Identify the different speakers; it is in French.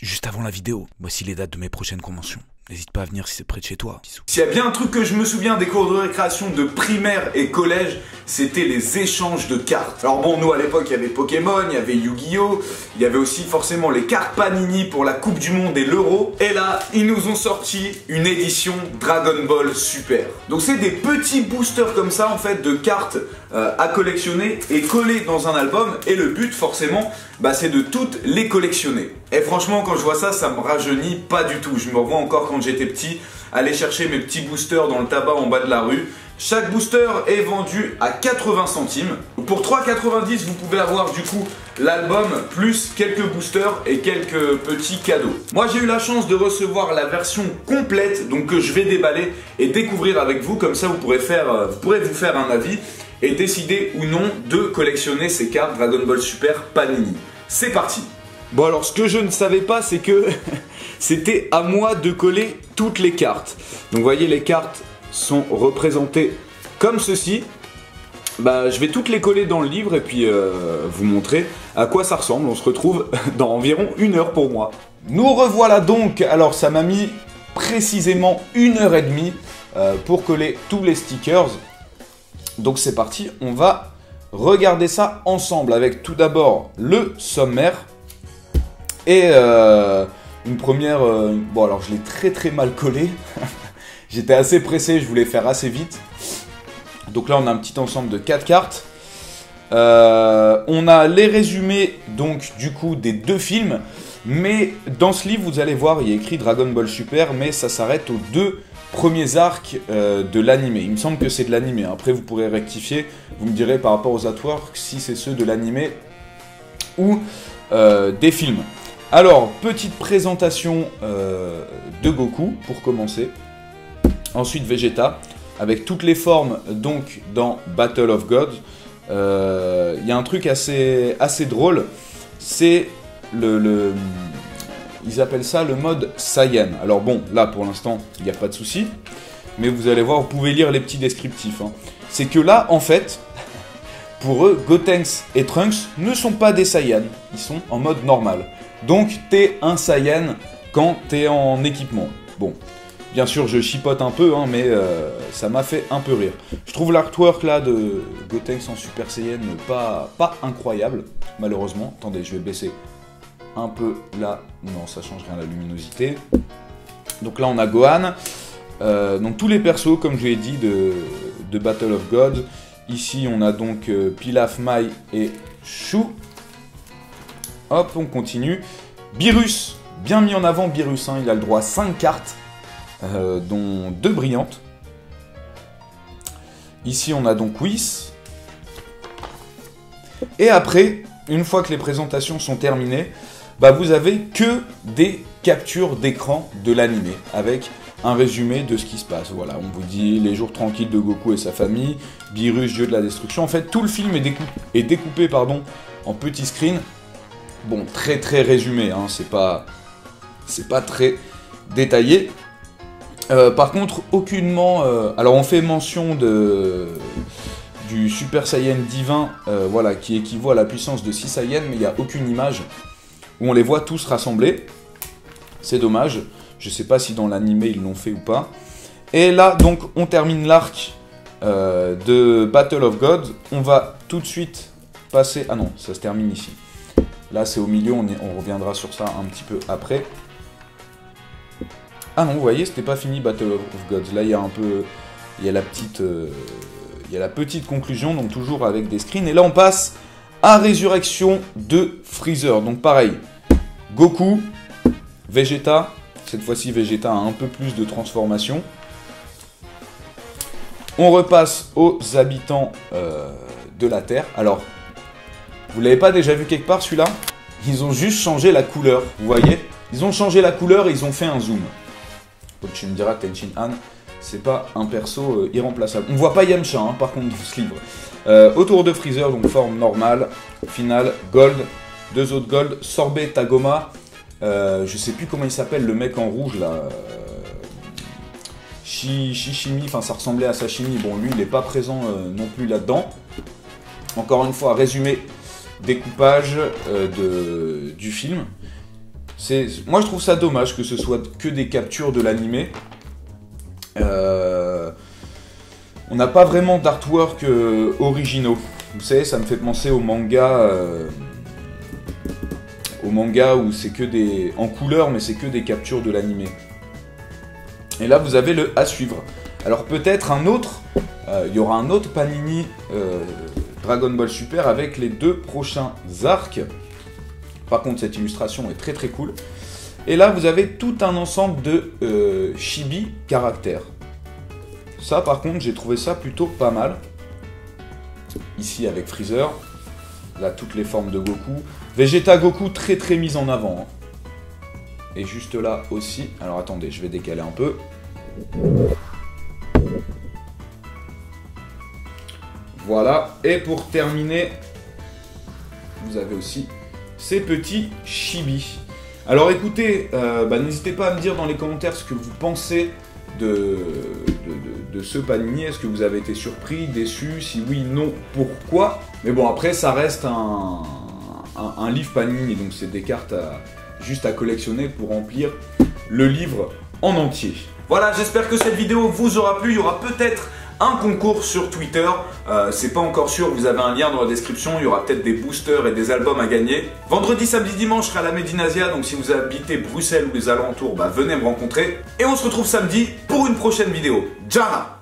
Speaker 1: juste avant la vidéo, voici les dates de mes prochaines conventions. N'hésite pas à venir si c'est près de chez toi. Bisous.
Speaker 2: S'il y a bien un truc que je me souviens des cours de récréation de primaire et collège, c'était les échanges de cartes. Alors bon, nous à l'époque, il y avait Pokémon, il y avait Yu-Gi-Oh! Il y avait aussi forcément les cartes Panini pour la Coupe du Monde et l'Euro. Et là, ils nous ont sorti une édition Dragon Ball Super. Donc c'est des petits boosters comme ça en fait de cartes à collectionner et coller dans un album. Et le but forcément, c'est de toutes les collectionner. Et franchement, quand je vois ça, ça me rajeunit pas du tout. Je me revois encore quand j'étais petit, aller chercher mes petits boosters dans le tabac en bas de la rue. Chaque booster est vendu à 80 centimes. Pour 3,90 vous pouvez avoir du coup l'album plus quelques boosters et quelques petits cadeaux. Moi j'ai eu la chance de recevoir la version complète, donc que je vais déballer et découvrir avec vous. Comme ça vous pourrez vous faire un avis et décider ou non de collectionner ces cartes Dragon Ball Super Panini. C'est parti. Bon alors ce que je ne savais pas c'est que c'était à moi de coller toutes les cartes. Donc vous voyez les cartes sont représentées comme ceci. Je vais toutes les coller dans le livre et puis vous montrer à quoi ça ressemble. On se retrouve dans environ 1 heure pour moi. Nous revoilà donc. Alors ça m'a mis précisément 1h30 pour coller tous les stickers. Donc c'est parti, on va regarder ça ensemble avec tout d'abord le sommaire. Et une première... bon alors je l'ai très mal collé. J'étais assez pressé, je voulais faire assez vite. Donc là on a un petit ensemble de 4 cartes. On a les résumés donc du coup des 2 films. Mais dans ce livre vous allez voir il y a écrit Dragon Ball Super. Mais ça s'arrête aux 2 premiers arcs de l'animé. Il me semble que c'est de l'animé. Après vous pourrez rectifier. Vous me direz par rapport aux artworks si c'est ceux de l'animé ou des films. Alors, petite présentation de Goku pour commencer. Ensuite Vegeta, avec toutes les formes donc dans Battle of Gods. Il y a un truc assez drôle, c'est ils appellent ça le mode Saiyan. Alors bon, là pour l'instant, il n'y a pas de souci. Mais vous allez voir, vous pouvez lire les petits descriptifs. Hein. C'est que là, en fait, pour eux, Gotenks et Trunks ne sont pas des Saiyans. Ils sont en mode normal. Donc, t'es un Saiyan quand t'es en équipement. Bon, bien sûr, je chipote un peu, hein, mais ça m'a fait un peu rire. Je trouve l'artwork là de Gotenks en Super Saiyan pas incroyable, malheureusement. Attendez, je vais baisser un peu là. Non, ça change rien la luminosité. Donc là, on a Gohan. Donc tous les persos, comme je l'ai dit, de Battle of Gods. Ici, on a donc Pilaf, Mai et Shu. Hop, on continue. Beerus, bien mis en avant Beerus, hein, il a le droit à 5 cartes, dont 2 brillantes. Ici, on a donc Whis. Et après, une fois que les présentations sont terminées, vous avez que des captures d'écran de l'animé, avec un résumé de ce qui se passe. Voilà, on vous dit les jours tranquilles de Goku et sa famille, Beerus, dieu de la destruction. En fait, tout le film est découpé en petits screens. Bon, très résumé, hein, c'est pas très détaillé. Par contre, aucunement... alors, on fait mention du Super Saiyan divin, voilà, qui équivaut à la puissance de 6 Saiyans, mais il n'y a aucune image où on les voit tous rassemblés. C'est dommage. Je sais pas si dans l'animé ils l'ont fait ou pas. Et là, donc, on termine l'arc de Battle of Gods. On va tout de suite passer... Ah non, ça se termine ici. Là, c'est au milieu, on reviendra sur ça un petit peu après. Ah non, vous voyez, c'était pas fini Battle of Gods. Là, il y a un peu... Il y a la petite conclusion, donc toujours avec des screens. Et là, on passe à Résurrection de Freezer. Donc pareil, Goku, Vegeta. Cette fois-ci, Vegeta a un peu plus de transformation. On repasse aux habitants de la Terre. Alors, vous l'avez pas déjà vu quelque part celui-là? Ils ont juste changé la couleur, vous voyez? Ils ont changé la couleur et ils ont fait un zoom. Donc tu me diras, Tenchin Han, c'est pas un perso irremplaçable. On voit pas Yamcha, hein, par contre, dans ce livre. Autour de Freezer, donc forme normale, finale, Gold, 2 autres Gold, Sorbet, Tagoma, je sais plus comment il s'appelle, le mec en rouge, là... Shishimi, enfin ça ressemblait à Sashimi, bon lui il n'est pas présent non plus là-dedans. Encore une fois, résumé découpage du film. Moi je trouve ça dommage que ce soit que des captures de l'animé. On n'a pas vraiment d'artwork originaux. Vous savez, ça me fait penser au manga où c'est que des... en couleur, mais c'est que des captures de l'animé. Et là, vous avez le à suivre. Alors peut-être un autre, il y aura un autre Panini Dragon Ball Super avec les 2 prochains arcs. Par contre, cette illustration est très très cool. Et là, vous avez tout un ensemble de chibi caractères. Ça, par contre, j'ai trouvé ça plutôt pas mal. Ici, avec Freezer. Là, toutes les formes de Goku. Vegeta Goku, très très mise en avant. Hein. Et juste là aussi. Alors, attendez, je vais décaler un peu. Voilà. Et pour terminer, vous avez aussi ces petits chibis. Alors, écoutez, n'hésitez pas à me dire dans les commentaires ce que vous pensez de ce Panini. Est-ce que vous avez été surpris, déçu? Si oui, non, pourquoi? Mais bon, après, ça reste un livre Panini, donc c'est des cartes juste à collectionner pour remplir le livre en entier. Voilà, j'espère que cette vidéo vous aura plu. Il y aura peut-être un concours sur Twitter, c'est pas encore sûr, vous avez un lien dans la description, il y aura peut-être des boosters et des albums à gagner. Vendredi, samedi, dimanche, je serai à la Médinasia, donc si vous habitez Bruxelles ou les alentours, venez me rencontrer. Et on se retrouve samedi pour une prochaine vidéo. Ciao!